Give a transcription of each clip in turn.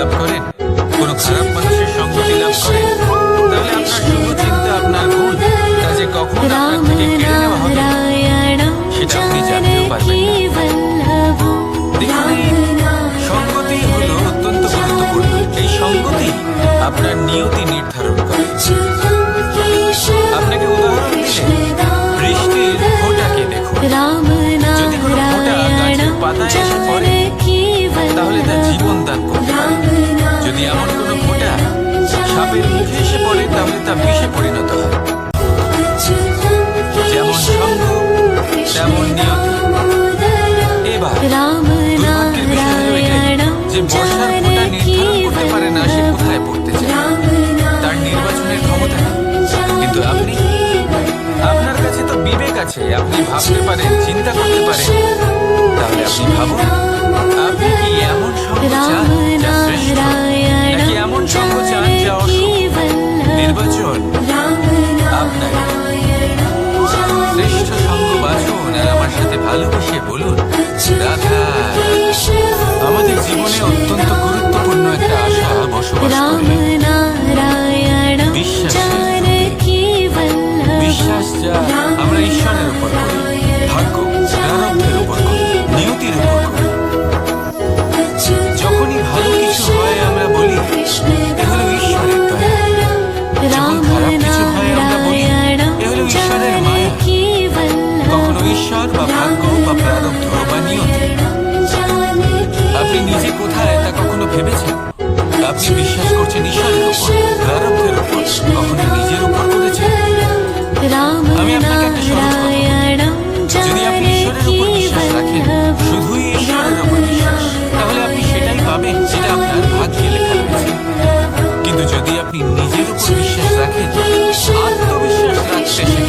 লাভ করেন, কোনো খারাপ মানুষের সঙ্গতি লাভ করেন, তাহলে আপনার শুভ চিন্তা, আপনার গুণ কাজে কখন আপনার থেকে কেড়ে নেওয়া হবে সেটা আপনি জানতেও পারবেন না। দেখুন, এই সঙ্গতি হলো অত্যন্ত গুরুত্বপূর্ণ। এই সঙ্গতি আপনার নিয়তি নির্ধারণ করে। আপনাকে উদাহরণ দিলে বৃষ্টির ফোঁটাকে দেখুন। যদি কোনো ফোঁটা গাছের পাতায় এসে পড়ে তাহলে তা জীবন দান করতে পারে। যদি এমন কোনো ফোঁটা সাপের মুখে এসে পড়ে তাহলে তা বিষে পরিণত হয়। যেমন সঙ্গ তেমন নিয়তি। এবার দুর্ভাগ্যের বিষয় হলো এটাই যে বর্ষার ফোঁটা নির্ধারণ করতে পারে না সে কোথায় পড়তে চায়, তার নির্বাচনের ক্ষমতা নেই। কিন্তু আপনি, আপনার কাছে তো বিবেক আছে, আপনি ভাবতে পারেন, চিন্তা করতে পারেন। তাহলে আপনি ভাবুন, আপনি কি এমন সঙ্গ চান যা শ্রেষ্ঠ, নাকি এমন সঙ্গ চান যা অশুভ? নির্বাচন আপনার। শ্রেষ্ঠ সঙ্গ বাছুন আর আমার সাথে ভালোবেসে বলুন, রাধা। আমাদের জীবনে অত্যন্ত গুরুত্বপূর্ণ একটা আশা বসবাস করে, বিশ্বাস। বিশ্বাস যা আমরা ঈশ্বরের উপর করি, ভাগ্য প্রারব্ধের উপর করি, নিয়তির উপর করি। যখনই ভালো কিছু হয় আমরা বলি এ হলো ঈশ্বরের দয়া। যখন খারাপ কিছু হয় আমরা বলি এ হলো ঈশ্বরের মায়া। কখনো ঈশ্বর বা ভাগ্য বা প্রারব্ধ বা নিয়তি। আপনি নিজে কোথায় তা কখনো ভেবেছেন? আপনি বিশ্বাস করছেন ঈশ্বরের উপর, প্রারব্ধের উপর, কখনো নিজের উপর করেছেন? আমি আপনাকে একটা সহজ কথা বলি, যদি আপনি ঈশ্বরের উপর বিশ্বাস রাখেন, শুধুই ঈশ্বরের উপর বিশ্বাস, তাহলে আপনি সেটাই পাবেন যেটা আপনার ভাগ্যে লেখা রয়েছে। কিন্তু যদি আপনি নিজের উপর বিশ্বাস রাখেন, আত্মবিশ্বাস রাখতে শেখেন,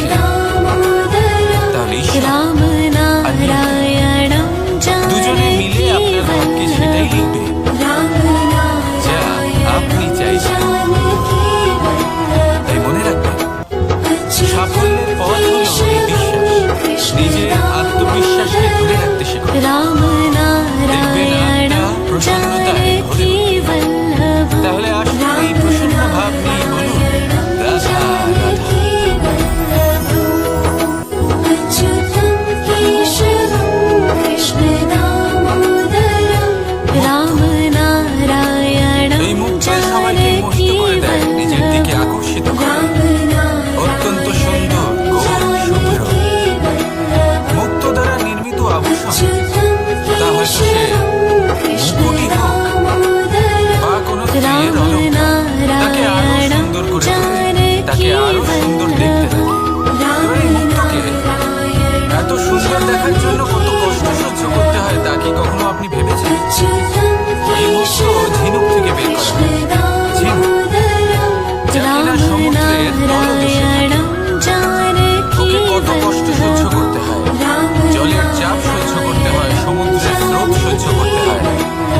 তাহলে ঈশ্বর আর দুজনে মিলে আপনার ভাগ্যে সেটাই লিখবে যা আপনি চাইছেন। তাই মনে রাখবেন, সাফল্যের পথ হলো এই বিশ্বাস। নিজের আত্মবিশ্বাসকে ধরে রাখতে শিখুন। দেখবেন আত্মা প্রসন্নতায় ভরে উঠবে। তাহলে আসুন এই প্রসন্ন ভাব নিয়ে বলুন, রাধা রাধা। এই মুখটা সবাইকে মোহিত করে দেয়, নিজের দিকে আকর্ষিত করে। অত্যন্ত সুন্দর, গোল, শুভ্র, মুক্ত দ্বারা নির্মিত আভূষণ, তা হয়তো সে মুকুটই হোক বা কোনো স্ত্রীর অলঙ্কার, তাকে আরো সুন্দর করে তোলে, তাকে আরো সুন্দর দেখতে লাগে। এবার এই মুক্তকে এত সুন্দর দেখার জন্য কত কষ্ট সহ্য করতে হয় তা কি কখনো আপনি ভেবেছেন? এই মুক্ত ঝিনুক থেকে বের করা হয়, ঝিনুক যা কিনা সমুদ্রের তলদেশে থাকে। ওকে কত কষ্ট সহ্য করতে হয়, জলের চাপ সহ্য করতে হয়, সমুদ্রের স্রোত সহ্য করতে হয়।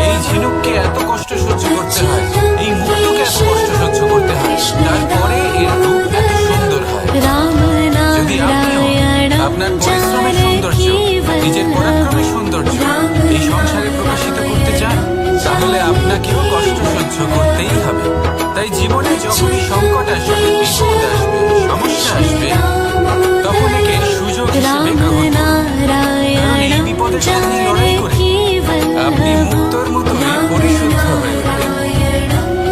এই ঝিনুককে এত কষ্ট সহ্য করতে হয়, এই মুক্তকে এত কষ্ট সহ্য করতে হয়, তারপরে এর রূপ এত সুন্দর হয়। যদি আপনিও আপনার পরিশ্রমের সৌন্দর্য, নিজের পরাক্রমের সৌন্দর্য এই সংসারে প্রকাশিত করতে চান, তাহলে আপনাকেও কষ্ট সহ্য করতেই হবে। তাই জীবনে যখনই সংকট আসবে, বিপদ আসবে, সমস্যা আসবে, তখন একে সুযোগ হিসেবে গ্রহণ করুন। কারণ এই বিপদের সাথে লড়াই করে আপনি মুক্তর মতোই পরিশুদ্ধ হয়ে উঠবেন।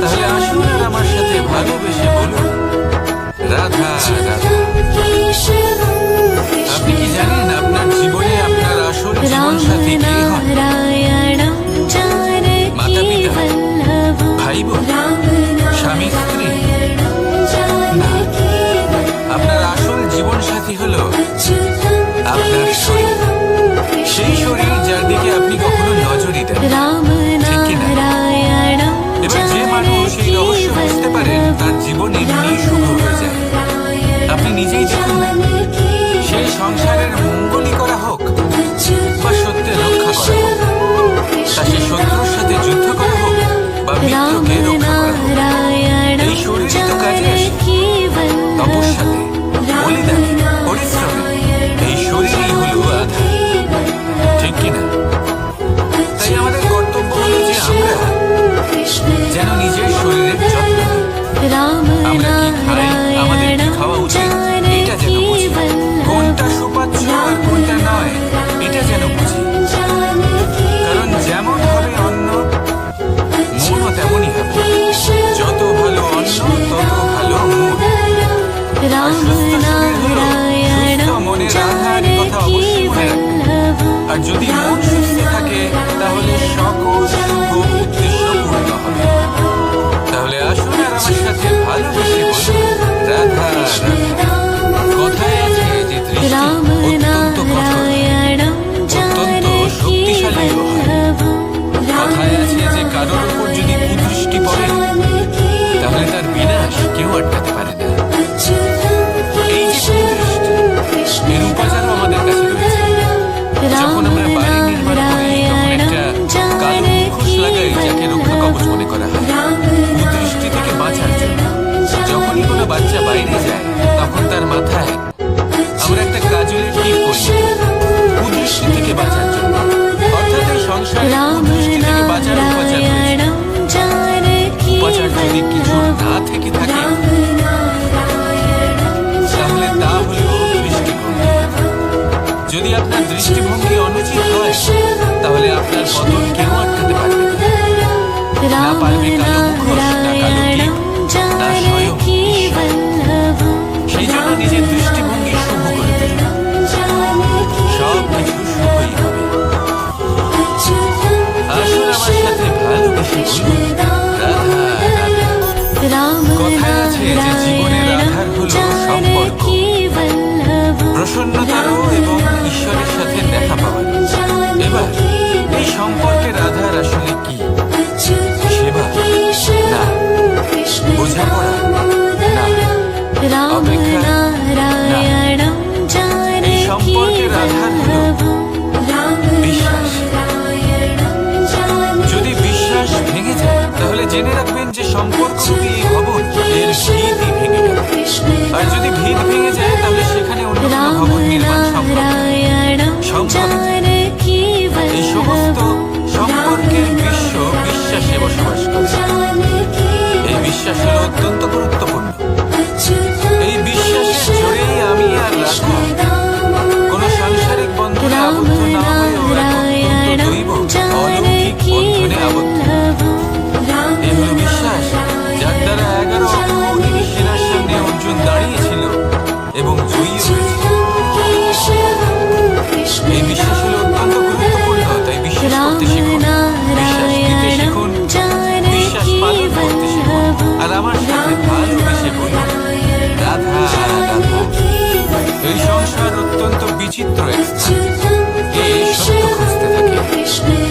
তাহলে আসুন আর আমার সাথে ভালোবেসে বলুন, রাধা রাধা। আপনি কি জানেন আপনার জীবনে আপনার আসল জীবন সাথী কে হন? মাতা পিতা, ভাই বোন, স্বামী স্ত্রী? না, আপনার আসল জীবন সাথী হলো আপনার শরীর। সেই শরীর যার দিকে আপনি কখনো নজরই দেন, ঠিক কিনা? এবার যে মানুষ এই রহস্য বুঝতে পারেন তার জীবন এমনি শুভ হয়ে যায়। আপনি নিজেই দেখুন না, সেই সংসারের মঙ্গলই করা হোক বা সত্যের রক্ষা করা হোক, তা সে শত্রুর সাথে যুদ্ধ করা হোক বা মিত্রকে রক্ষা করা হোক, এই শরীরই তো কাজে আসে। তপস্যাতে, বলিদানে, পরিশ্রমে এই শরীরই হলো আধার, ঠিক কিনা? তাই আমাদের কর্তব্য হলো যে আমরা বুঝতে থাকে তাহলে সকল শুভ উদ্দেশ্য পূর্ণ হবে। তাহলে আসুন আর আমার সাথে ভালোবেসে বলুন রাধা রাধা। কথায় আছে যে দৃষ্টি অত্যন্ত কঠোর, অত্যন্ত শক্তিশালী হয়। কথায় আছে যে কারোর উপর যদি কুদৃষ্টি পড়ে তাহলে তার বিনাশ কেউ আটকাতে পারে না। এই যে কুদৃষ্টি, এর উপাচারও আমাদের কাছে রয়েছে। যখন আমরা বাড়ি নির্মাণ করি তখন একটা কালো মুখোশ লাগাই, যাকে রক্ষা কবচ মনে করা হয় কুদৃষ্টি থেকে বাঁচার জন্য। যখনই কোনো বাচ্চা বাইরে যায় তখন তার মাথায় আমরা একটা কাজলের টিপ করি কুদৃষ্টি থেকে বাঁচার জন্য। অর্থাৎ এই সংসারে কুদৃষ্টি থেকে বাঁচার উপাচার রয়েছে। উপাচার যদি কিছু না থেকে থাকে তাহলে তা হলো দৃষ্টিভঙ্গি। যদি আপনার দৃষ্টিভঙ্গি অনুচিত হয় তাহলে আপনার পতন কেউ আটকাতে পারবে না। না পারবে কালো মুখোশ, না কালো টিপ, না স্বয়ং ঈশ্বর। সেই জন্য নিজের দৃষ্টিভঙ্গি শুভ করে তুলুন, সব কিছু শুভই হবে। আসুন আমার সাথে ভালোবেসে বলুন রাধা রাধা। কথায় আছে যে জীবনের আধার হলো সম্পর্ক, প্রসন্নতারও এবং ঈশ্বরের সাথে দেখা পাওয়ার। এবার এই সম্পর্কের আধার আসলে কি? সেবা না, বোঝাপড়া না, অপেক্ষা না। এই সম্পর্কের আধার হলো বিশ্বাস। যদি বিশ্বাস ভেঙে যায় তাহলে জেনে রাখবেন যে সম্পর্ক রূপী এই ভবন এর ভিতই ভেঙে গেল। আর যদি ভিত ভেঙে যায় তাহলে সেখানে অন্য কোনো ভবন নির্মাণ সম্ভব। এই সমস্ত সম্পর্কের বিশ্ব বিশ্বাসে বসবাস করে। এই বিশ্বাস হলো অত্যন্ত গুরুত্বপূর্ণ। এই বিশ্বাসের জোরেই আমি আর রাধা কোনো সাংসারিক বন্ধনে আবদ্ধ না হয়েও এক অত্যন্ত দৈব অলৌকিক বন্ধনে আবদ্ধ। এই হলো বিশ্বাস যার দ্বারা 11 অক্ষৌহিনী সেনার সামনে অর্জুন দাঁড়িয়েছিল এবং জয়ী হয়েছিল। এই বিশ্বাস হলো অত্যন্ত গুরুত্বপূর্ণ। তাই বিশ্বাস করতে শিখুন, বিশ্বাস দিতে শিখুন, বিশ্বাস পালন করতে শিখুন। আর আমার সাথে ভালোবেসে বলুন রাধা রাধা। এই সংসার অত্যন্ত বিচিত্র এক স্থান। এই সত্য খুঁজতে থাকে,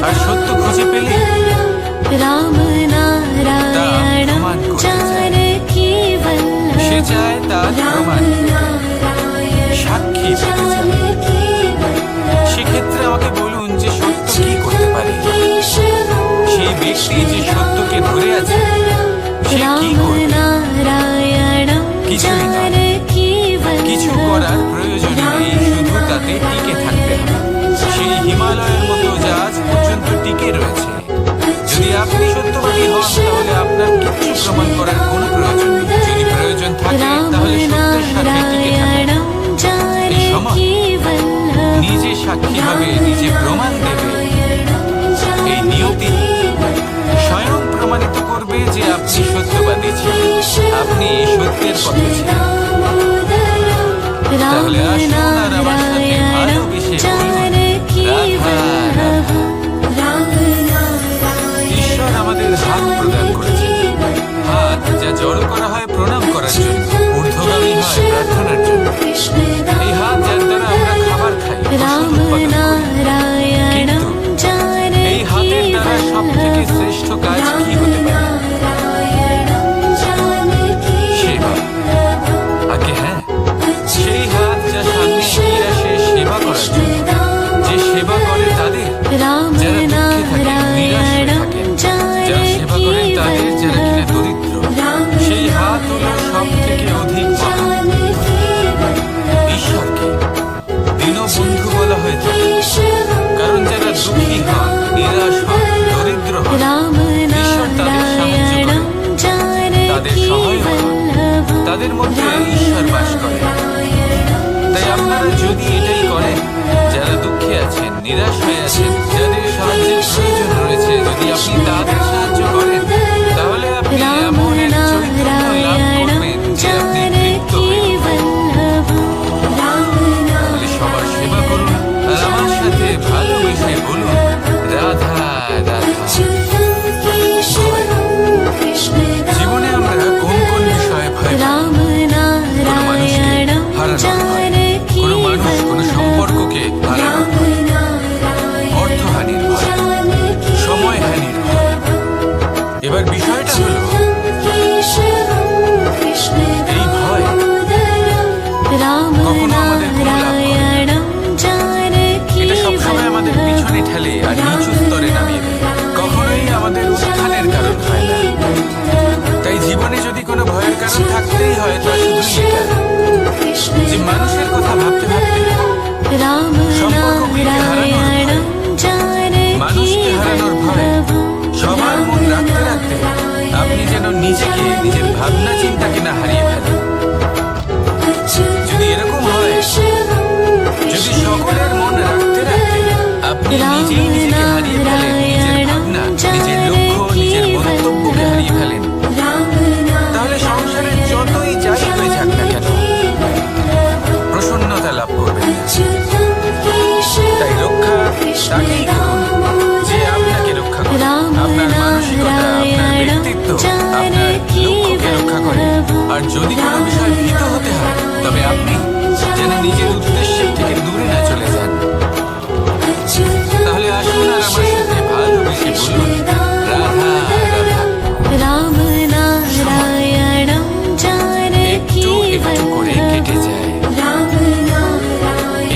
আর সত্য খুঁজে পেলে তা প্রমাণ করতে চায়। সে চায় তার প্রমাণ, সাক্ষী পেতে চায়। সেক্ষেত্রে আমাকে বলুন যে সত্য কি করতে পারে? সেই ব্যক্তি যে সত্যকে ধরে আছে সে কি করবে? কিছুই না। কিছু করার প্রয়োজন নেই, শুধু তাতে টিকে থাকতে হবে। সেই হিমালয়ের মতো যা আজ পর্যন্ত টিকে রয়েছে। যদি আপনি সত্যবাদী হন তাহলে আপনার কিছু প্রমাণ করার কোনো প্রয়োজন নেই। যদি প্রয়োজন থাকে তাহলে সত্যের সাথে টিকে থাকুন। এই সময় নিজে সাক্ষী হবে, নিজে প্রমাণ দেবে। এই নিয়তি স্বয়ং প্রমাণিত করবে যে আপনি সত্যবাদী ছিলেন, আপনি এই সত্যের পথে ছিলেন। তাহলে আসুন আর আমার সাথে ভালোবেসে বলুন রাধা রাধা। ঈশ্বর আমাদের হাত প্রদান করেছেন, হাত যা জড়ো করা হয় প্রণাম করার জন্য, ঊর্ধ্বগামী হয় প্রার্থনার জন্য। এই হাত যার দ্বারা আমরা খাবার খাই, ওষুধ উৎপাদন করি। কিন্তু এই হাতের দ্বারা সব থেকে শ্রেষ্ঠ কাজ কি হতে পারে? সেবা। আগে হ্যাঁ, সেই হাত যা সামনে এগিয়ে আসে সেবা করার জন্য। যে সেবা করে তাদের যারা দুঃখে থাকে, নিরাশ হয়ে থাকেন, যারা সেবা করেন তাদের যারা কিনা দরিদ্র। সেই হাত হলো সব থেকে অধিক মহান। ঈশ্বরকে দীনবন্ধু বলা হয়ে থাকে, কারণ যারা দুঃখী হন, নিরাশ হন, দরিদ্র হন, ঈশ্বর তাদের সাহায্য করেন, তাদের সহায়ক হন। তাদের মধ্যে ঈশ্বর বাস করে। তাই আপনারা যদি এটাই করেন, যারা দুঃখে আছেন, নিরাশ হয়ে আছেন, যাদের সাহায্যের প্রয়োজন রয়েছে, যদি আপনি তাদের সাহায্য করেন তাহলে আপনি এমন এক চৈতন্য লাভ করবেন যে আপনি তৃপ্ত হয়ে উঠবেন। তাহলে সবার সেবা করুন আর আমার সাথে ভালোবেসে বলুন ঠেলে আর নিচু স্তরে নামিয়ে দেয়, কখনোই আমাদের উত্থানের কারণ হয় না। তাই জীবনে যদি কোনো ভয়ের কারণ থাকতেই হয় তা শুধু এটা, যে মানুষের কথা ভাবতে ভাবতে সম্পর্কগুলিকে হারানোর ভয়, মানুষকে হারানোর ভয়, সবার মন রাখতে রাখতে আপনি যেন নিজেকে, নিজের ভাবনা চিন্তাকে না হারিয়ে ফেলেন। যদি এরকম হয়, যদি সকলের মন রাখতে রাখতে আপনি নিজেই নিজেকে হারিয়ে ফেলেন, নিজের ভাবনা, নিজের লক্ষ্য, নিজের গন্তব্যকে হারিয়ে ফেলেন, তাহলে সংসারের যতই যাই হয়ে যাক না কেন প্রসন্নতা লাভ করবেন না। তাই রক্ষা তাকেই করুন যে আপনাকে রক্ষা করে, আপনার মানসিকতা, আপনার ব্যক্তিত্ব, আপনার লক্ষ্যকে রক্ষা করে। আর যদি কোনো বিষয় ভীত হতে হয়, তবে আপনি যেন নিজের উদ্দেশ্যের থেকে দূরে না চলে যান। তাহলে আসুন আর আমার সাথে ভালোবেসে বলুন, রাধা রাধা। একটু একটু করে কেটে যায়,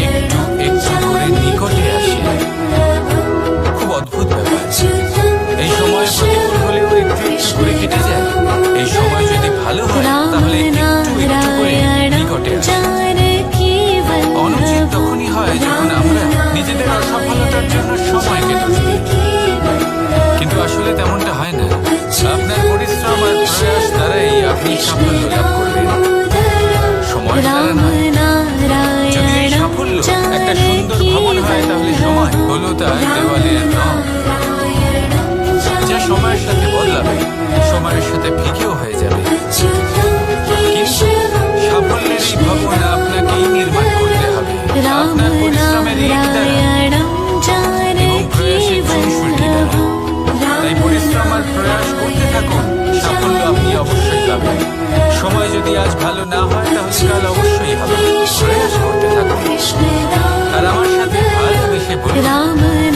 একটু একটু করে নিকটে আসে। খুব অদ্ভুত ব্যাপার। এই সময় প্রতিকূল হলেও একটু একটু করে কেটে যায়। এই সময় যদি ভালো হয় তাহলে একটু একটু করে নিকটে আসে। অনুচিত তখনই হয় যখন আমরা নিজেদের অসফলতার জন্য সময়কে দোষ দিই, কিন্তু আসলে তেমনটা হয় না। আপনার পরিশ্রম আর প্রয়াস দ্বারাই আপনি সাফল্য লাভ করবেন, সময় দ্বারা নয়। যদি এই সাফল্য একটা সুন্দর ভবন হয়, তাহলে সময় হলো তার দেওয়ালের রং, যা সময়ের সাথে বদলাবে, সময়ের সাথে ফিকেও হয়ে যাবে। কিন্তু সাফল্যের এই ভবন আপনাকেই নির্মাণ করতে হবে, আপনার পরিশ্রমের ইট দ্বারা এবং প্রয়াসের চুনসুটি দ্বারা। তাই পরিশ্রম আর প্রয়াস করতে থাকুন, সাফল্য আপনি অবশ্যই পাবেন। সময় যদি আজ ভালো না হয় তাহলে কাল অবশ্যই হবে। প্রয়াস করতে থাকুন আর আমার সাথে ভালোবেসে বলুন,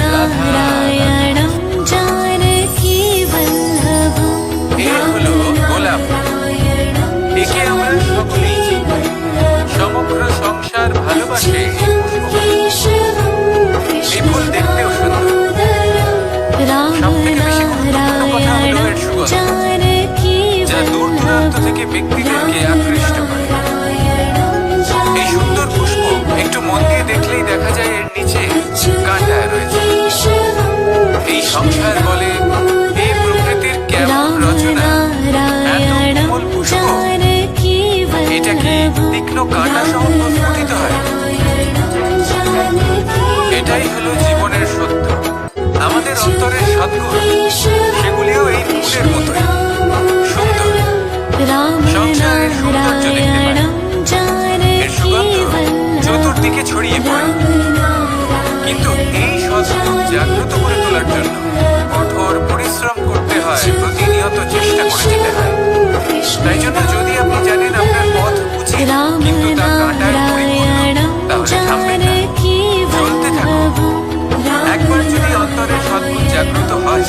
রাধা রাধা। এ হলো গোলাপ, একে আমরা সকলেই চিনি। সমগ্র সংসার ভালোবাসে এই পুষ্পকে। এই ফুল দেখতেও সুন্দর। সব থেকে বেশি গুরুত্বপূর্ণ কথা হলো এর সুগন্ধ, যা দূর দূরান্ত থেকে ব্যক্তিদেরকে আকৃষ্ট করে। এই সুন্দর পুষ্প একটু মন দিয়ে দেখলেই দেখা যায় এর নিচে কাঁটা রয়েছে। এই সংসার বলে, এই প্রকৃতির কেমন রচনা, এত কোমল পুষ্প, এটা কি তীক্ষ্ণ কাঁটা সহ প্রস্ফুটিত হয়? এটাই হলো জীবনের সত্য। আমাদের অন্তরের সদ্গুণ, সেগুলিও এই ফুলের মতোই সুন্দর। সংসারের সৌন্দর্য দেখতে পারে, এর সুগন্ধ চতুর্দিকে ছড়িয়ে পড়ে। কিন্তু এই সদ্গুণ জাগ্রত করে তোলার জন্য কঠোর পরিশ্রম করতে হয়, প্রতিনিয়ত চেষ্টা করে যেতে হয়। তাই জন্য যদি আপনি জানেন আপনার পথ উচিত কিন্তু তা কাঁটায় পরিপূর্ণ, তাহলে থামবেন না, চলতে থাকুন। একবার যদি অন্তরের সদ্গুণ জাগ্রত হয়,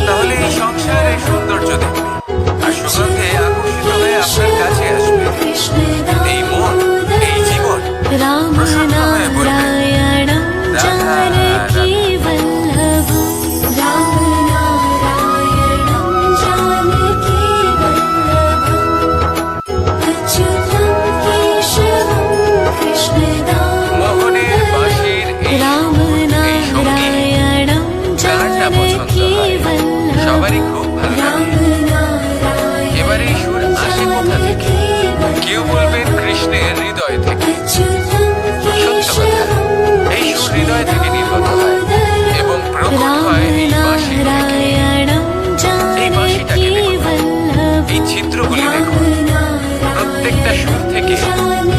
তাহলে এই সংসারের সৌন্দর্য দেখবে আর সুগন্ধে আকর্ষিত হয়ে আপনার কাছে আসবে। এই মন, এই জীবন প্রসন্ন হয়ে বলবে, রাধা রাধা। মোহনের বাঁশির এই সঙ্গী কার না পছন্দ হয়, সবারই খুব ভালো লাগে। এবার এই সুর আসে কোথা থেকে? কেউ বলবেন কৃষ্ণের হৃদয় থেকে। সত্য কথা, এই সুর হৃদয় থেকে নির্গত হয় এবং প্রকট হয় এই বাঁশি থেকে। এই বাঁশিটাকে দেখুন, এই ছিদ্রগুলি দেখুন, প্রত্যেকটা সুর থেকে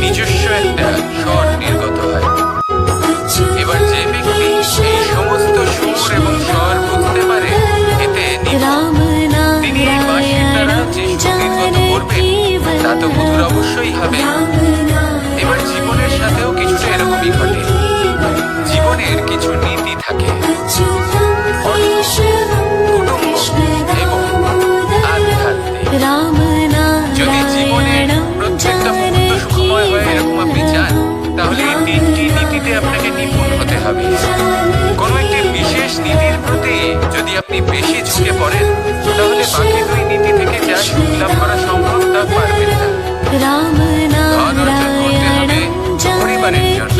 নিজস্ব একটা স্বর নির্গত হয়। এবার যে ব্যক্তি এই সমস্ত সুর এবং স্বর বুঝতে পারে, এতে তিনি এই বাঁশির দ্বারা যে সুর নির্গত করবেন তা তো মধুর অবশ্যই হবে। এবার জীবনের সাথেও কিছুটা এরকমই ঘটে। জীবনের কিছু নীতি থাকে, কুটুম্ব এবং আধ্যাত্মিক। যদি জীবনের প্রত্যেকটা মুহূর্ত সুখময় হয় এরকম আপনি চান, তাহলে এই তিনটি নীতিতে আপনাকে নিপুণ হতে হবে। কোনো যদি আপনি বেশি ঝুঁকে পড়েন তাহলে বাকি দুই নীতি থেকে যা সুখ লাভ করা সম্ভব তা পারবেন না। ধন অর্জন করতে হবে পরিবারের জন্য,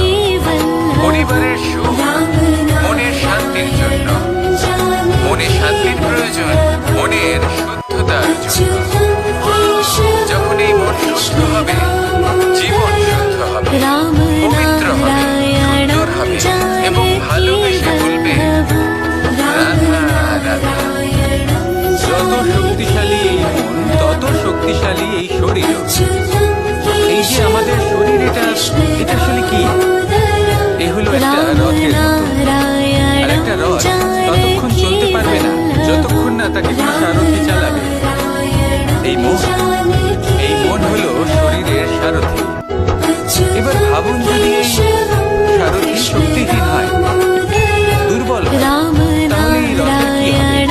পরিবারের সুখ মনের শান্তির জন্য। মনে শান্তির প্রয়োজন মনের শুদ্ধতার জন্য। যখন এই মন শুদ্ধ হবে, জীবন শুদ্ধ হবে, পবিত্র হবে, সুন্দর হবে এবং ভালোবেসে বলবে রাধা রাধা। যত শক্তিশালী এই মন, তত শক্তিশালী এই শরীর। এই যে আমাদের শরীর, এটা আসলে কি? এ হলো একটা রথের মতো। আর একটা রথ ততক্ষণ চলতে পারবে না যতক্ষণ না তাকে কোনো সারথি চালাবে। এই মন হলো শরীরের সারথি। এবার ভাবুন, যদি এই সারথি শক্তিহীন হয়, দুর্বল হয়, তাহলে এই রথের কি হবে?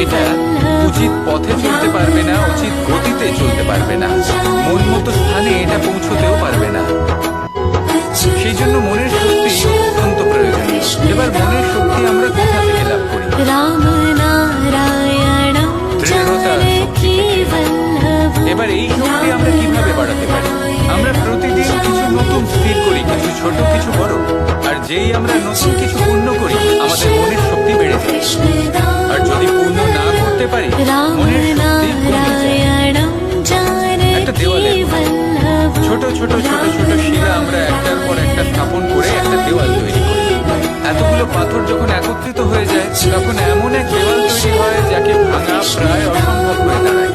এটা উচিত পথে চলতে পারবে না, উচিত গতিতে চলতে পারবে না, মন মতো স্থানে এটা পৌঁছতেও পারবে না। সেই জন্য মনের শক্তি অত্যন্ত প্রয়োজনীয়। এবার মনের শক্তি আমরা কোথা থেকে লাভ করি? দৃঢ়তা, শক্তি থেকে। এবার এই শক্তি আমরা কিভাবে বাড়াতে পারি? আমরা প্রতিদিন কিছু নতুন স্থির করি, কিছু ছোট কিছু বড়। আর যেই আমরা নতুন কিছু পূর্ণ করি, আমাদের মনের শক্তি বেড়ে যায়। আর যদি পূর্ণ না করতে পারি, মনের শক্তি কমে যায়। একটা দেওয়ালে ছোট ছোট ছোট ছোট শিলা আমরা একটার পর একটা স্থাপন করে একটা দেওয়াল তৈরি করি। এতগুলো পাথর যখন একত্রিত হয়ে যায়, তখন এমন এক দেওয়াল তৈরি হয় যাকে ভাঙা প্রায় অসম্ভব হয়ে দাঁড়ায়।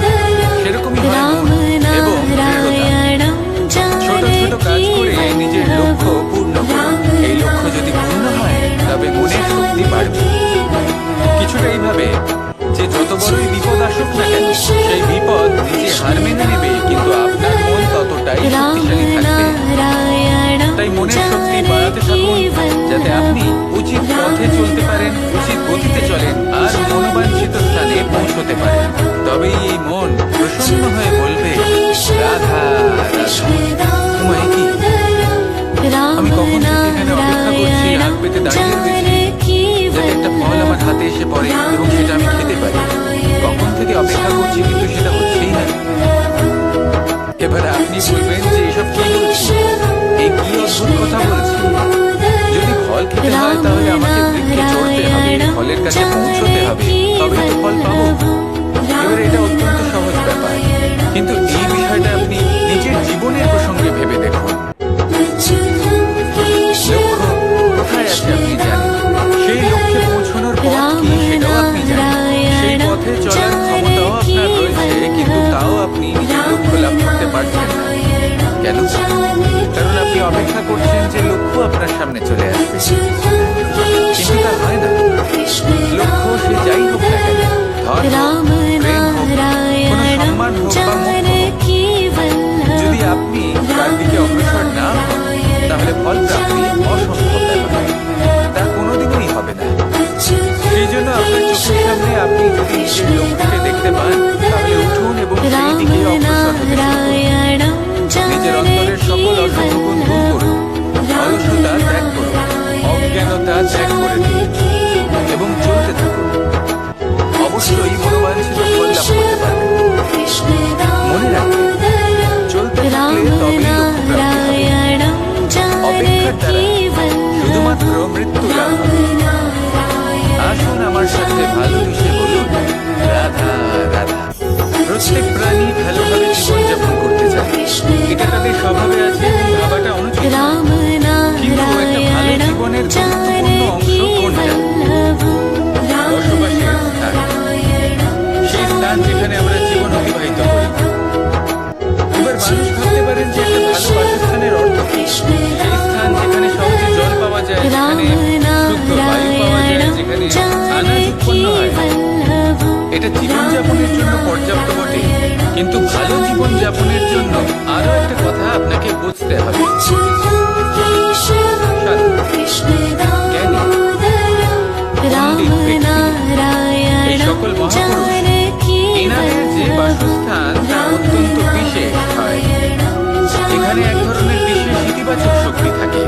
সেরকমই হয় মন এবং দৃঢ়তা। ছোট ছোট কাজ করে নিজের লক্ষ্য পূর্ণ করুন। এই লক্ষ্য যদি পূর্ণ হয়, তবে মনের শক্তি বাড়বে। কিছুটা এইভাবে যে যত বড়ই বিপদ আসুক না কেন, সেই বিপদ নিজে হার মেনে নেবে, কিন্তু আপনার মন ততটাই শক্তিশালী থাকবে। তাই মনের শক্তি বাড়াতে থাকুন, যাতে আপনি উচিত পথে চলতে পারেন, উচিত গতিতে চলেন আর মনোবাঞ্ছিত স্থানে পৌঁছতে পারেন। তবেই এই মন প্রসন্ন হয়ে বলবে রাধা রাধা। তোমায় কি? আমি কখন থেকে এখানে অপেক্ষা করছি, হাত পেতে দাঁড়িয়ে রয়েছি, যাতে একটা ফল আমার হাতে এসে পড়ে এবং সেটা আমি খেতে পারি। কখন থেকে অপেক্ষা করছি, কিন্তু সেটা হচ্ছেই না। এবার আপনি বলবেন যে এসব কি বলছি, এই কি অদ্ভুত কথা বলছি। যদি ফল খেতে হয়, তাহলে আমাকে বৃক্ষে চড়তে হবে, ফলের কাছে পৌঁছতে হবে, তবেই তো ফল পাবো। এবার এটা অত্যন্ত সহজ ব্যাপার, কিন্তু এই বিষয়টা আপনি নিজের জীবনের প্রসঙ্গে ভেবে দেখুন। লক্ষ্য কোথায় আছে আপনি জানেন, সেই লক্ষ্যে পৌঁছানোর পথ কি সেটাও আপনি জানেন, সেই পথে চলার ক্ষমতাও আপনার রয়েছে, কিন্তু তাও আপনি নিজের লক্ষ্য লাভ করতে পারছেন না। কেন? কারণ আপনি অপেক্ষা করছেন যে লক্ষ্য আপনার সামনে চলে আসবে, কিন্তু তা হয় না। লক্ষ্য সে যাই হোক না কেন, ধন হোক, প্রেম হোক, কোনো সম্মান হোক বা মোক্ষ হোক, যদি আপনি তার দিকে অগ্রসর না হন, তাহলে ফল প্রাপ্তি অসম্ভব ব্যাপার, তা কোনোদিনই হবে না। সেই জন্য আপনার চোখের সামনে আপনি যদি নিজের লক্ষ্যকে দেখতে পান, তাহলে উঠুন এবং সেই দিকে অগ্রসর হতে শুরু করুন। নিজের অন্তরের সকল অশুভ গুণ দূর করুন, অলসতা ত্যাগ করুন, অজ্ঞানতা ত্যাগ করে দিন এবং চলতে থাকুন। অবশ্যই মনোবাঞ্ছিত ফল লাভ করতে পারবেন। মনে রাখবেন, চলতে থাকলে তবেই লক্ষ্য প্রাপ্তি হবে। অপেক্ষার দ্বারা শুধুমাত্র মৃত্যু লাভ হবে। আসুন আমার সাথে ভালোবেসে বলুন রাধা রাধা। প্রত্যেক প্রাণী ভালোভাবে জীবনযাপন করতে চায়, এটা তাদের স্বভাবে আছে এবং ভাবাটা অনুচিত। কিন্তু একটা ভালো জীবনের গুরুত্বপূর্ণ অংশ কোনটা? বসবাসের স্থান, সেই স্থান যেখানে আমরা জীবন অতিবাহিত করি। এবার মানুষ ভাবতে পারেন যে একটা ভালো বাসস্থানের অর্থ কি? সেই স্থান যেখানে সহজে জল পাওয়া যায়, যেখানে শুদ্ধ বায়ু পাওয়া যায়, যেখানে আনাজ উৎপন্ন হয়। এটা জীবনযাপনের জন্য পর্যাপ্ত বটে, কিন্তু ভালো জীবনযাপনের জন্য আরো একটা কথা আপনাকে বুঝতে হবে। এই সকল মহাপুরুষ, এনাদের যে বাসস্থান তা অত্যন্ত বিশেষ হয়। এখানে এক ধরনের বিশেষ ইতিবাচক শক্তি থাকে,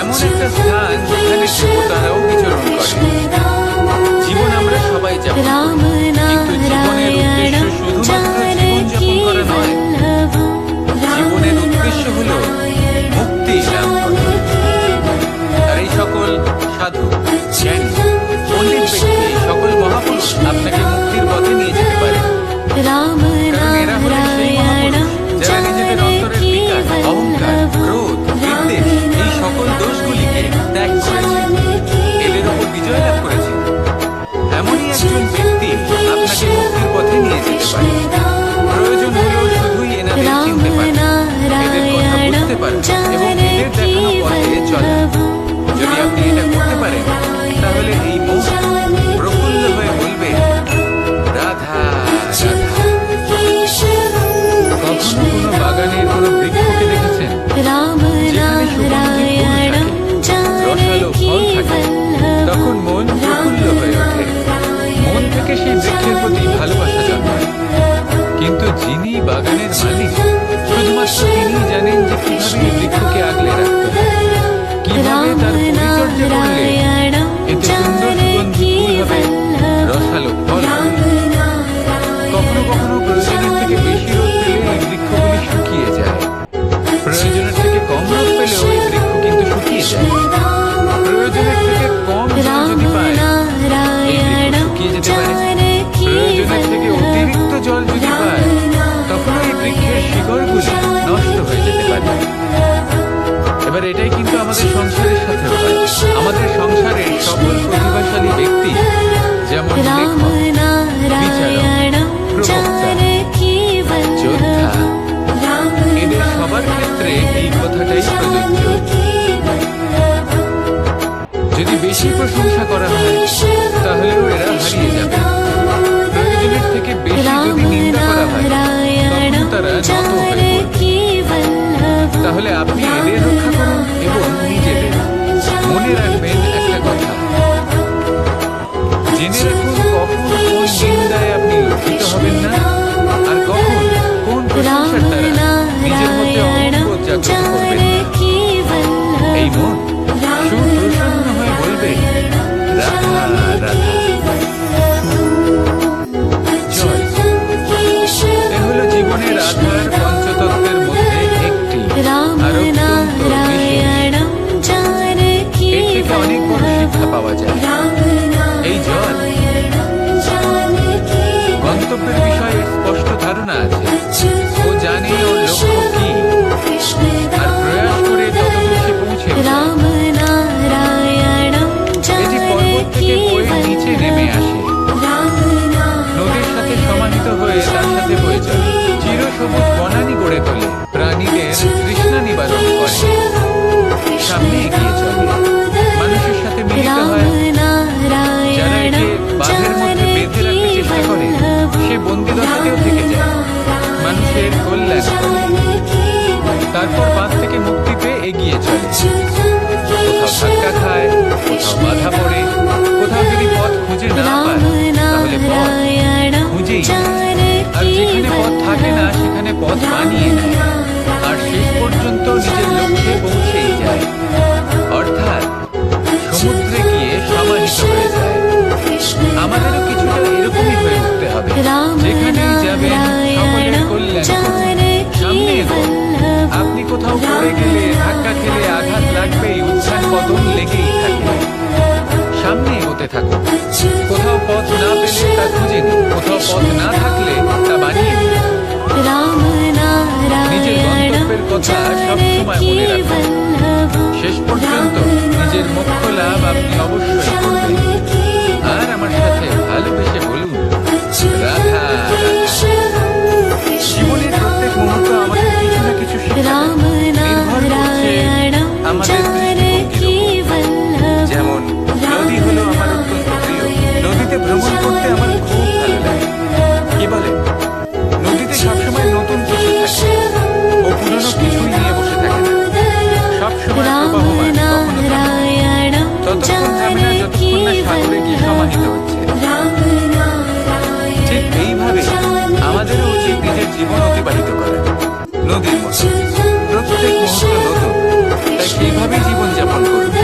এমন একটা স্থান যেখানে দেবতারাও বিচরণ করে। সাধু, জ্ঞানী, পণ্ডিত ব্যক্তি, সকল মহাপুরুষ আপনাকে মুক্তির পথে নিয়ে যেতে পারে। রাম কারণ এরা হলেন সেই মহাপুরুষ যারা নিজেদের অন্তরের বিকার, অহংকার, ক্রোধ, বিদ্বেষ এই সকল দোষগুলিকে ত্যাগ করেছেন, এদের উপর বিজয় লাভ করেছেন। এমনই একজন ব্যক্তি আপনাকে মুক্তির পথে নিয়ে যেতে পারে। প্রয়োজন হলেও শুধুই এনাদের চিনতে পারেন, এদের কথা বুঝতে পারেন এবং এদের দেখানো পথে চলেন। যদি আপনি এটা করতে পারেন তাহলে এই মন প্রফুল্ল হয়ে বলবে রাধা রাধা। কখনো কোনো বাগানের কোনো বৃক্ষকে দেখেছেন যেখানে সুগন্ধি ফুল থাকে, রসালো ফল থাকে, তখন মন প্রফুল্ল হয়ে ওঠে, মন থেকে সেই বৃক্ষের প্রতি ভালোবাসা জন্মায়। কিন্তু যিনি বাগানের মালিক শুধুমাত্র তিনি জানেন যে কিভাবে এই বৃক্ষকে আগলে রাখতে হয়, কিভাবে তার পরিচর্যা করলে এতে সুন্দর সুগন্ধি ফুল হবে, রসালো ফল হবে। কখনো কখনো প্রয়োজনের থেকে বেশি রোদ পেলে এই বৃক্ষগুলি শুকিয়ে যায়, প্রয়োজনের থেকে কম রোদ পেলেও এই বৃক্ষ কিন্তু শুকিয়ে যায়। প্রয়োজনের থেকে কম জল যদি পায় এই বৃক্ষ শুকিয়ে যেতে পারে, প্রয়োজনের থেকে অতিরিক্ত জল যদি পায় তখন এই বৃক্ষের শিকড়গুলি নষ্ট হয়ে যেতে পারে। এবার এটাই কিন্তু আমাদের সংসারের সাথে হয়। আমাদের সংসারের সকল প্রতিভাশালী ব্যক্তি যেমন লেখক, বিচারক, প্রবক্তা, যোদ্ধা, এদের সবার ক্ষেত্রে এই কথাটাই প্রযোজ্য। যদি বেশি প্রশংসা করা হয় তাহলেও এরা হারিয়ে যাবে। প্রয়োজনের থেকে বেশি যদি নিন্দা করা হয় তখন তারা নত হয়ে পড়বে। তাহলে আপনি এদের রক্ষা করুন এবং নিজেদের। মনে রাখবেন একটা কথা, জেনে রাখুন কখন কোন নিন্দায় আপনি লজ্জিত হবেন না আর কখন কোন প্রশংসার দ্বারা নিজের মধ্যে অহংবোধ জাগ্রত করবেন না। এই মন সুপ্রসন্ন হয়ে বলবে রাধা রাধা। জয়। এ হলো জীবনের আধার পঞ্চতত্ত্বের মধ্যে একটি, আর অত্যন্ত বিশেষ। এর থেকে অনেক বড় শিক্ষা পাওয়া যায়। এই জল গন্তব্যের বিষয়ে স্পষ্ট ধারণা আছে, ও জানে ওর লক্ষ্য কি আর প্রয়াস করে ততদূর সে পৌঁছে। এটি পর্বত থেকে বয়ে নিচে নেমে আসে, নদীর সাথে সমাহিত হয়ে তার সাথে বয়ে চলে, চিরসবুজ বনানী গড়ে তোলে, প্রাণীদের তৃষ্ণা নিবারণ করে, সামনে এগিয়ে চলে, মানুষের সাথে মিলিত হয়। যারা একে বাঁধের মধ্যে বেঁধে রাখতে চেষ্টা করে সে বন্দিদশাতেও থেকে যায়, মানুষের কল্যাণ করে। তারপর বাঁধ থেকে মুক্তি পেয়ে এগিয়ে চলে, কোথাও ধাক্কা খায়, কোথাও বাধা পড়ে, কোথাও যদি পথ খুঁজে না পায় তাহলে পথ খুঁজেই নেয়। আর যেখানে পথ থাকে না সেখানে পথ বানিয়ে নেয়, আর শেষ পর্যন্ত নিজের লক্ষ্যে পৌঁছেই যায়, অর্থাৎ সমুদ্রে গিয়ে সমাহিত হয়ে যায়। আমাদেরও কিছুটা এরকমই হয়ে উঠতে হবে, যেখানেই যাবেন সকলের কল্যাণ করুন, সামনে এগোন। আপনি কোথাও পড়ে গেলে, ধাক্কা খেলে আঘাত লাগবেই, উত্থান পতন লেগেই থাকে, সামনে এগোতে থাকুন। কোথাও পথ না পেলে তা খুঁজে নিন, কোথাও পথ না থাকলে তা বানিয়ে নিন। নিজের গন্তব্যের কথা সবসময় মনে রাখুন, শেষ পর্যন্ত নিজের মোক্ষ লাভ আপনি অবশ্যই করবেন। আর আমার সাথে ভালোবেসে বলুন রাধা রাধা। জীবনের প্রত্যেক মুহূর্ত আমাদের কিছু না কিছু শিক্ষা নির্ভর করছে আমাদের দৃষ্টিভঙ্গির উপর। যেমন নদী হলো আমার অত্যন্ত প্রিয়, নদীতে ভ্রমণ করতে আমার খুব ভালো লাগে। কি বলে, নদীতে সবসময় নতুন কিছু থাকে, ও পুরনো কিছুই নিয়ে বসে থাকে না, সবসময় প্রবাহমান, কখনো থামে না। ততক্ষণ থামে না যতক্ষণ না সাগরে গিয়ে সমাহিত হচ্ছে। ঠিক এইভাবে আমাদেরও উচিত নিজের জীবন অতিবাহিত করা, নদীর মতো। প্রত্যেক মুহূর্ত নতুন, তাই সেইভাবেই জীবনযাপন করুন।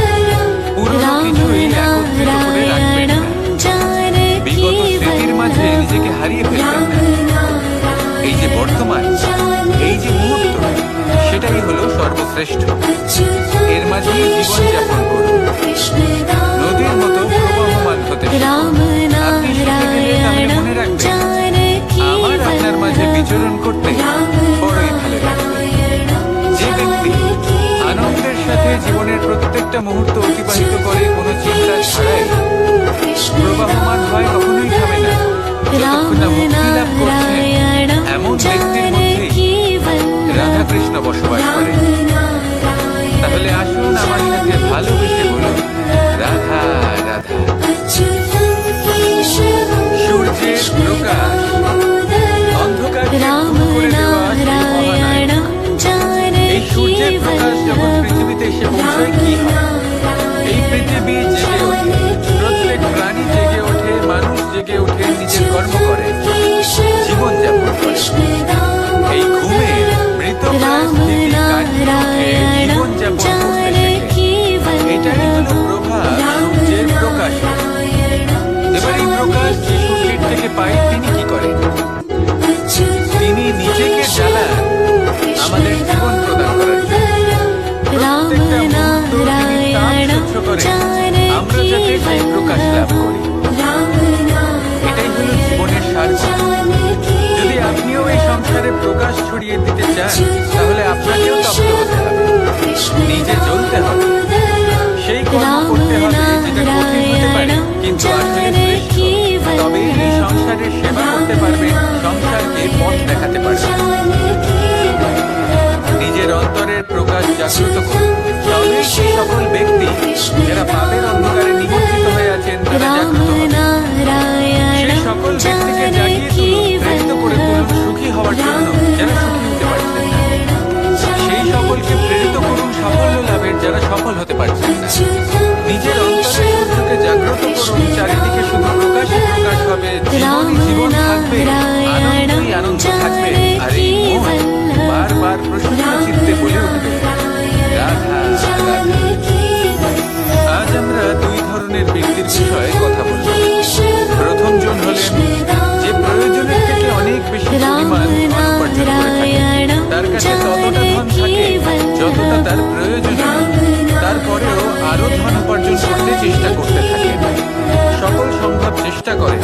পুরনো কিছুই একত্রিত করে রাখবেন না, বিগত স্মৃতির মাঝে নিজেকে হারিয়ে ফেলবেন না। এই যে বর্তমান, এই যে মুহূর্ত, সেটাই হলো সর্বশ্রেষ্ঠ। এর মাঝেই জীবনযাপন করুন। প্রত্যেকটা মুহূর্ত অতিবাহিত করে কোনো চিন্তা ছাড়াই, প্রবাহমান হয়, কখনোই থামে না। যতক্ষণ না মুক্তি লাভ করছেন এমন ব্যক্তির মধ্যেই রাধা কৃষ্ণ বসবাস করে। তাহলে আসুন আমার সাথে ভালোবেসে বলুন, রাধা রাধা। সূর্যের প্রকাশ অন্ধকারকে দূর করে দেওয়া সেই মহানায়ক। এই সূর্যের প্রকাশ যখন পৃথিবীতে এসে পৌঁছয় কি হয়? এই পৃথিবী জেগে ওঠে, প্রত্যেক প্রাণী জেগে ওঠে, মানুষ জেগে ওঠে, নিজের কর্ম করে, জীবন যাপন করে। এই ঘুমে মৃত স্থিতি কাটিয়ে উঠে জীবন যাপন করতে শেখে। এটাই হলো প্রভাব সূর্যের প্রকাশ। এবার এই প্রকাশ যে সূর্যের থেকে পাই, তিনি কি করেন? তিনি নিজেকে জ্বালান আমাদের জীবন প্রদান করার জন্য। প্রত্যেকটা মুহূর্ত তিনি তাপ সহ্য করেন, আমরা যাতে সেই প্রকাশ লাভ করি। এটাই হলো জীবনের সার। যদি আপনিও এই সংসারে প্রকাশ ছড়িয়ে দিতে চান, তাহলে আপনাকেও তপ্ত হতে হবে, নিজে জ্বলতে হবে, সেই কর্ম করতে হবে যেটা কঠিন হতে পারে কিন্তু আসলে শ্রেষ্ঠ। তবে এই সংসারের সেবা করতে পারবেন, সংসারকে পথ দেখাতে পারবেন। নিজের অন্তরের প্রকাশ জাগ্রত করুন, তবে সেই সকল ব্যক্তি যারা পাপের অন্ধকারে নিমজ্জিত হয়ে আছেন তারা জাগ্রত হবেন। সেই সকল ব্যক্তিকে জাগিয়ে তুলুন, প্রেরিত করে তুলুন সুখী হওয়ার জন্য যারা সুখী হতে পারছেন না। সেই সকলকে প্রেরিত করুন সাফল্য লাভের যারা সফল হতে পারছেন না। নিজের অন্তরের সূর্যকে জাগ্রত করুন, চারিদিকে শুধু প্রকাশই প্রকাশ হবে, জীবনই জীবন থাকবে, আনন্দই আনন্দ থাকবে। আর এই মন বারবার প্রসন্ন চিত্তে বলে উঠবে, রাধা রাধা। আজ আমরা দুই ধরনের ব্যক্তির বিষয়ে কথা বলব। প্রথম জন হলেন যে প্রয়োজনের থেকে অনেক বেশি পরিমাণ ধন উপার্জন করে থাকেন। তার কাছে ততটা ধন থাকে যতটা তার প্রয়োজন, তারপরেও আরো ধন উপার্জন করতে চেষ্টা করতে থাকেন। সকল সম্ভব চেষ্টা করে,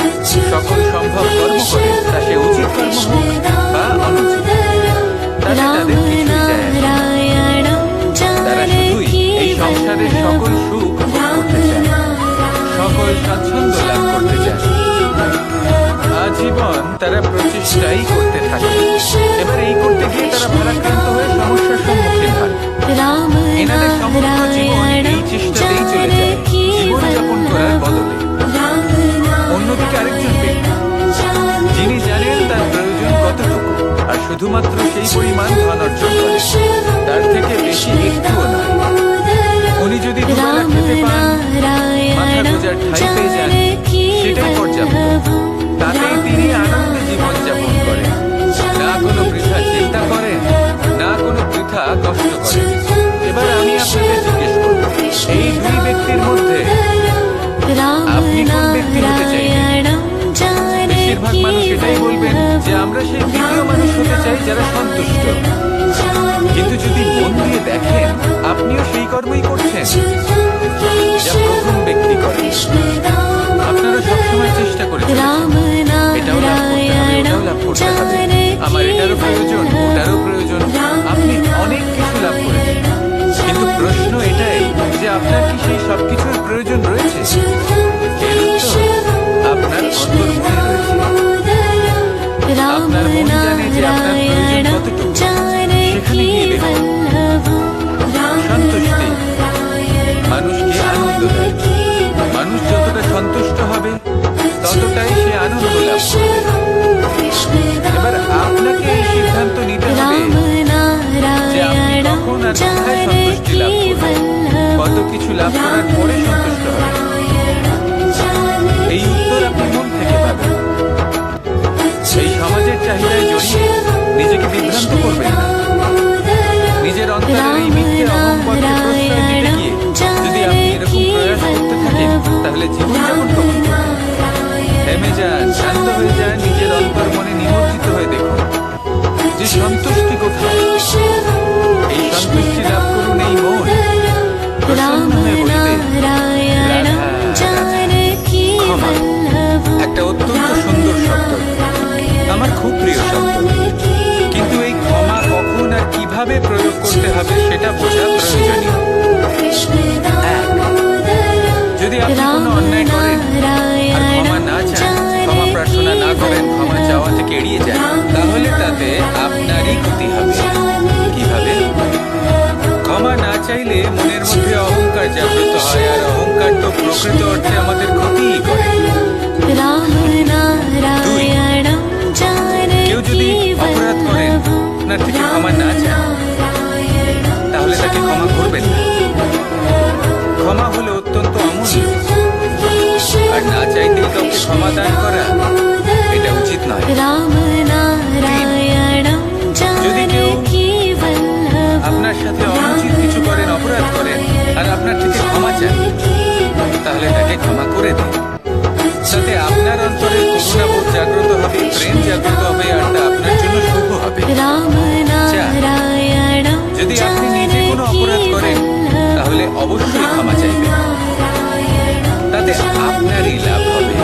সকল সম্ভব কর্ম করে, তা সে উচিত কর্ম হোক বা অনুচিত, তাতে তাদের কিছুই যায় আসে না। তারা শুধুই এই সংসারের সকল সুখ ভোগ করতে চায়, সকল স্বাচ্ছন্দ্য লাভ করতে চায়। আজীবন তারা প্রচেষ্টাই করতে থাকে। এবার এই করতে গিয়ে তারা ভারাক্রান্ত হয়ে সমস্যার সম্মুখীন হয়। এনাদের সমগ্র জীবন এই চেষ্টাতেই চলে যায়, জীবন যাপন করার বদলে। অন্যদিকে আরেকজন ব্যক্তি যিনি জানেন তার প্রয়োজন কতটুকু, আর শুধুমাত্র সেই পরিমাণ ধন অর্জন করে, তার থেকে বেশি একটুও নয়। উনি যদি দুবেলা খেতে পান, মাথা গোজার ঠাঁই পেয়ে যান, সেটাই পর্যাপ্ত। তাতেই তিনি আনন্দে জীবন যাপন করেন, না কোনো বৃথা চিন্তা করেন, না কোনো বৃথা কষ্ট করেন। এবার আমি আপনাদের জিজ্ঞেস করব, এই দুই ব্যক্তির মধ্যে আপনি কোন ব্যক্তি হতে চাইবেন? বেশিরভাগ মানুষ এটাই বলবেন যে আমরা সেই দ্বিতীয় মানুষ হতে চাই যারা সন্তুষ্ট। কিন্তু যদি মন দিয়ে দেখেন, আপনিও সেই কর্মই করছেন যা প্রথম ব্যক্তি করে। আপনারা সবসময় চেষ্টা করে চলেছেন, এটাও লাভ করতে হবে, ওটাও লাভ করতে হবে, আমার এটারও প্রয়োজন, ওটারও প্রয়োজন। আপনি অনেক কিছু লাভ করেছেন, কিন্তু প্রশ্ন এটাই যে আপনার কি সেই সবকিছুর প্রয়োজন রয়েছে? এর উত্তর আপনার অন্তর্মনে রয়েছে। আপনার মন জানে যে আপনার প্রয়োজন কতটুকু। সেখানে গিয়ে দেখুন, সন্তুষ্টি মানুষকে আনন্দ দেয়। মানুষ যতটা সন্তুষ্ট হবে ততটাই সে আনন্দ লাভ করবে। এবার আপনাকে এই সিদ্ধান্ত নিতে হবে যে আপনি কখন আর কোথায় সন্তুষ্টি লাভ করবেন, কত কিছু লাভ করার পরে সন্তুষ্ট হবেন। এই উত্তর আপনি মন থেকে পাবেন। এই সমাজের চাহিদায় জড়িয়ে নিজেকে বিভ্রান্ত করবেন না। নিজের অন্তরের এই মিথ্যে অহংবোধকে প্রশ্রয় দিতে গিয়ে যদি আপনি এরকম প্রয়াস করতে থাকেন, তাহলে জীবনযাপন কখন করবেন? থেমে যান, শান্ত হয়ে যান, নিজের অন্তর মনে নিমজ্জিত হয়ে দেখুন যে সন্তুষ্টি কোথায়। এই সন্তুষ্টি লাভ করুন। এই মন প্রসন্ন হয়ে বলবে, রাধা রাধা। ক্ষমা একটা অত্যন্ত সুন্দর শব্দ, আমার খুব প্রিয় শব্দ, কিন্তু এই ক্ষমা কখন আর কিভাবে প্রয়োগ করতে হবে সেটা বোঝা প্রয়োজনীয়। এড়িয়ে যান তাহলে তাতে আপনারই ক্ষতি হবে। কিভাবে? ক্ষমা না চাইলে মনের মধ্যে অহংকার জাগ্রত হয়, আর অহংকার তো প্রকৃত অর্থে আমাদের ক্ষতিই করে। কেউ যদি অপরাধ করেন আপনার থেকে ক্ষমা না চান তাহলে তাকে ক্ষমা করবেন না। ক্ষমা হলো অত্যন্ত অমূল্য, আর না চাইতেই কাউকে ক্ষমা দান করা এটা উচিত নয়। যদি কেউ আপনার সাথে অনুচিত কিছু করেন, অপরাধ করেন, আর আপনার থেকে ক্ষমা চান তাহলে তাকে ক্ষমা করে দিন। সাথে আপনার অন্তরে করুণাবোধ জাগ্রত হবে, প্রেম জাগ্রত হবে, আর তা আপনার জন্য শুভ হবে। যদি আপনি নিজে কোনো অপরাধ করেন তাহলে অবশ্যই ক্ষমা চাইবেন, তাতে আপনারই লাভ হবে।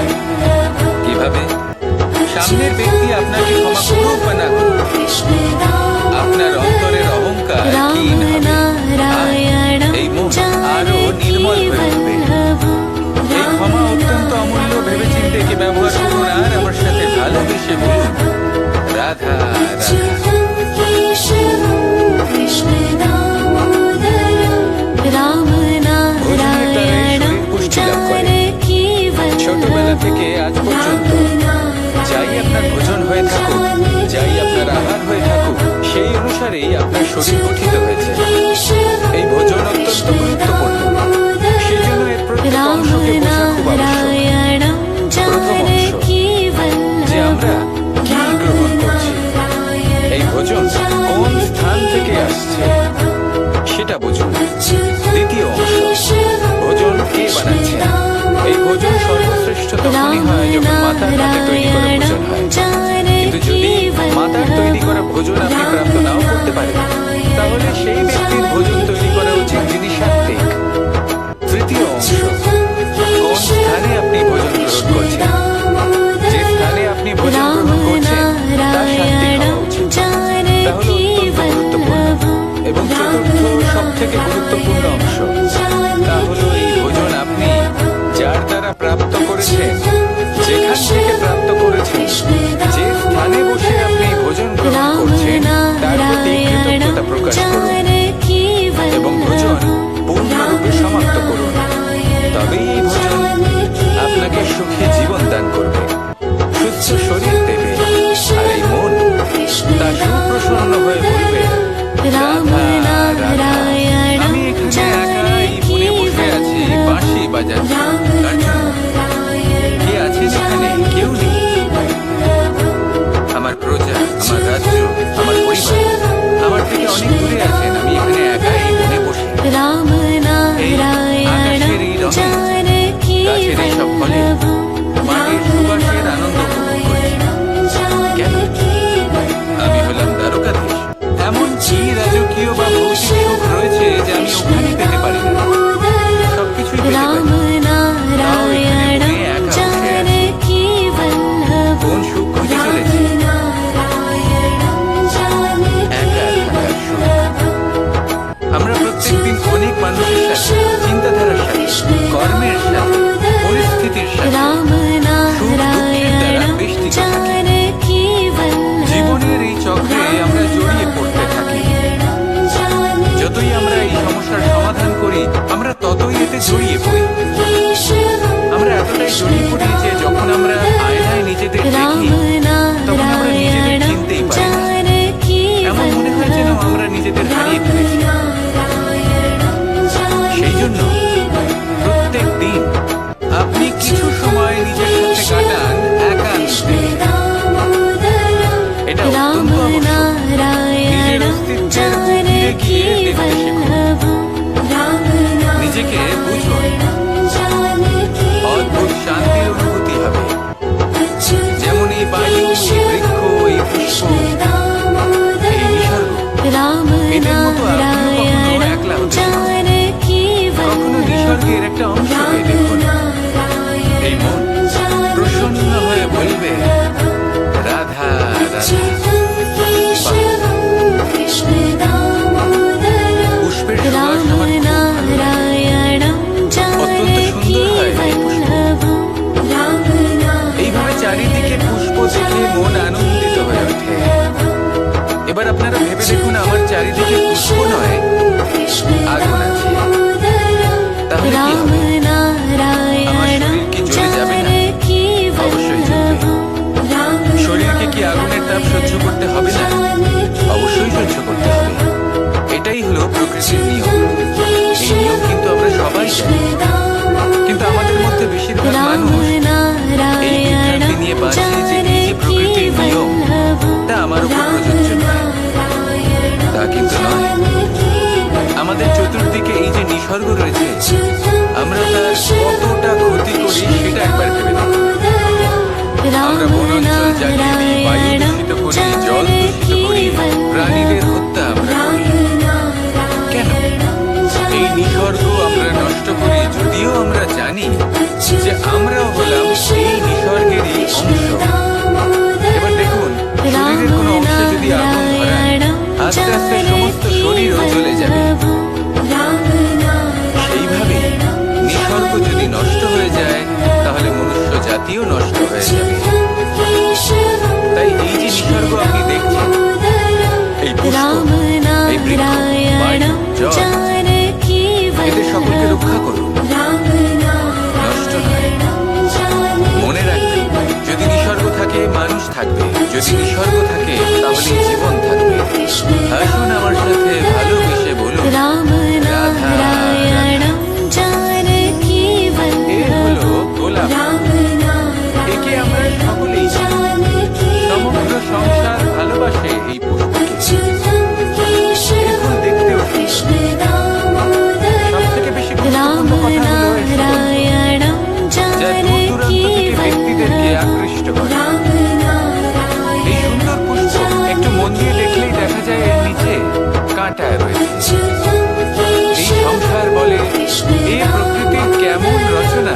কিভাবে? সামনের ব্যক্তি আপনাকে ক্ষমা করুক বা না করুক, আপনার অন্তরের অহংকার ক্ষীণ হবে, এই মন আরো নির্মল হয়ে উঠবে। এই ক্ষমা অত্যন্ত অমূল্য, ভেবেচিন্তে কি ব্যবহার করুন, আর আমার সাথে ভালোবেসে বলুন রাধা রাধা। ছোটবেলা থেকে আজ পর্যন্ত যাই আপনার ভোজন হয়ে থাকুক, যাই আপনার আহার হয়ে থাকুক, সেই অনুসারেই আপনার শরীর গঠিত হয়েছে। এই ভোজন অত্যন্ত গুরুত্বপূর্ণ, সেই জন্য এর প্রত্যেক অংশকে বোঝা খুব আবশ্যক। প্রথম অংশ, যে আমরা কি গ্রহণ করছি, এই ভোজন কোন স্থান থেকে আসছে সেটা বুঝুন। দ্বিতীয় অংশ, ভোজন কে বানাচ্ছে। এই ভোজন সর্বশ্রেষ্ঠ তখনই হয় যখন মাতার হাতে তৈরি করা ভোজন হয়। কিন্তু যদি মাতার তৈরি করা ভোজন আপনি প্রাপ্ত নাও করতে পারেন, তাহলে সেই ব্যক্তির ভোজন তৈরি করা উচিত যিনি সাত্ত্বিক। তৃতীয় অংশ, কোন স্থানে আপনি ভোজন গ্রহণ করছেন। যে স্থানে আপনি ভোজন গ্রহণ করছেন তা সাত্ত্বিক হওয়া উচিত, তাহলে অত্যন্ত গুরুত্বপূর্ণ। এবং চতুর্থ সব থেকে গুরুত্বপূর্ণ অংশ, তা হলো এই ভোজন আপনি যার দ্বারা প্রাপ্ত করেছেন, যেখান থেকে প্রাপ্ত করেছেন, যে স্থানে বসে আপনি ভোজন গ্রহণ করছেন তার প্রতি কৃতজ্ঞতা প্রকাশ করুন এবং ভোজন পূর্ণরূপে সমাপ্ত করুন। তবেই এই ভোজন আপনাকে সুখী জীবন দান করবে, সুস্থ শরীর দেবে, আর এই মন তা সুপ্রসন্ন হয়ে বলবে রাধা রাধা। আমি এখানে একাই মনে বসে আছি, বাঁশি বাজাচ্ছি, তার জন্য কে আছে যেখানে? কেউ নেই। আমার প্রজা, আমার রাজ্য, আমার পরিবার আমার থেকে অনেক দূরে আছেন। আমি এখানে একাই মনে বসে এই আকাশের এই রঙে, গাছের এই সব ফলে, মাটির সুবাসের আনন্দ উপভোগ করছি। কেন? আমি হলাম দ্বারকাধীশ। এমন কি রাজকীয় বা ভৌতিক সুখ রয়েছে যে আমি ওখানে পেতে পারি না? সবকিছুই পেতে পারি, তাও এখানে বয়ে একা বসে আছি। কোন সুখ খুঁজে চলেছি? একা থাকার সুখ। আমরা প্রত্যেকদিন অনেক মানুষের সাথে, চিন্তাধারার সাথে, কর্মের সাথে, পরিস্থিতির সাথে, সুখ দুঃখের দ্বারা বেষ্টিত থাকি। জীবনের এই চক্রে আমরা জড়িয়ে পড়তে থাকি। যতই আমরা এই সমস্যার সমাধান করি, আমরা ততই এতে জড়িয়ে পড়ি। আমরা এতটাই জড়িয়ে পড়ি যে যখন আমরা আয়নায় নিজেদের দেখি, তখন আমরা নিজেদের চিনতেই পারি না। এমন মনে হয় যেন আমরা নিজেদের হারিয়ে ফেলেছি। সেই জন্য প্রত্যেক দিন আপনি কিছু সময় নিজের সাথে কাটান একান্তে। এটা অত্যন্ত আবশ্যক। নিজের অস্তিত্বের গভীরে গিয়ে দেখতে শিখুন, নিজেকে বুঝুন, মানুষ এই বিভ্রান্তি নিয়ে বাঁচে যে এই যে প্রকৃতির নিয়ম তা আমার উপর প্রযোজ্য নয়। তা কিন্তু নয়, আমাদের চতুর্দিকে এই যে নিসর্গ রয়েছে, আমরা তার কতটা ক্ষতি করি সেটা একবার ভেবে দেখুন। আমরা বনাঞ্চল জ্বালিয়ে দিই, বায়ু দূষিত করি, জল দূষিত করি, প্রাণীদের হত্যা আমরা করি। কেন? এই নিসর্গ আমরা নষ্ট করি, যদিও আমরা জানি যে আমরাও হলাম এই নিসর্গেরই অংশ। এবার দেখুন, শরীরের কোনো অংশে যদি আগুন ধরান, আস্তে আস্তে সমস্ত শরীরও জ্বলে যাবে। সেইভাবে নিসর্গ যদি নষ্ট হয়ে যায়, তাহলে মনুষ্য জাতিও নষ্ট হয়ে যাবে। তাই এই যে নিসর্গ আপনি দেখছেন, এই পুষ্প, এই বৃক্ষ, বায়ু, জল, এদের সকলকে রক্ষা করুন, নষ্ট নয়। মনে রাখবেন, যদি নিসর্গ থাকে মানুষ থাকবে, যদি নিসর্গ থাকে তাহলে জীবন থাকবে। আসুন আমার সাথে ভালোবেসে বলুন রাধা রাধা। এ হলো গোলাপ, একে আমরা সকলেই চিনি। সমগ্র সংসার ভালোবাসে এই পুষ্পকে। এই ফুল দেখতেও সুন্দর। সবথেকে বেশি গুরুত্বপূর্ণ কথা হলো এর সুগন্ধ, যা দূর দূরান্ত থেকে ব্যক্তিদেরকে আকৃষ্ট করে। এই সুন্দর পুষ্প একটু মন দিয়ে দেখলেই দেখা যায় এর নিচে কাঁটা রয়েছে। এই সংসার বলে, এই প্রকৃতির কেমন রচনা।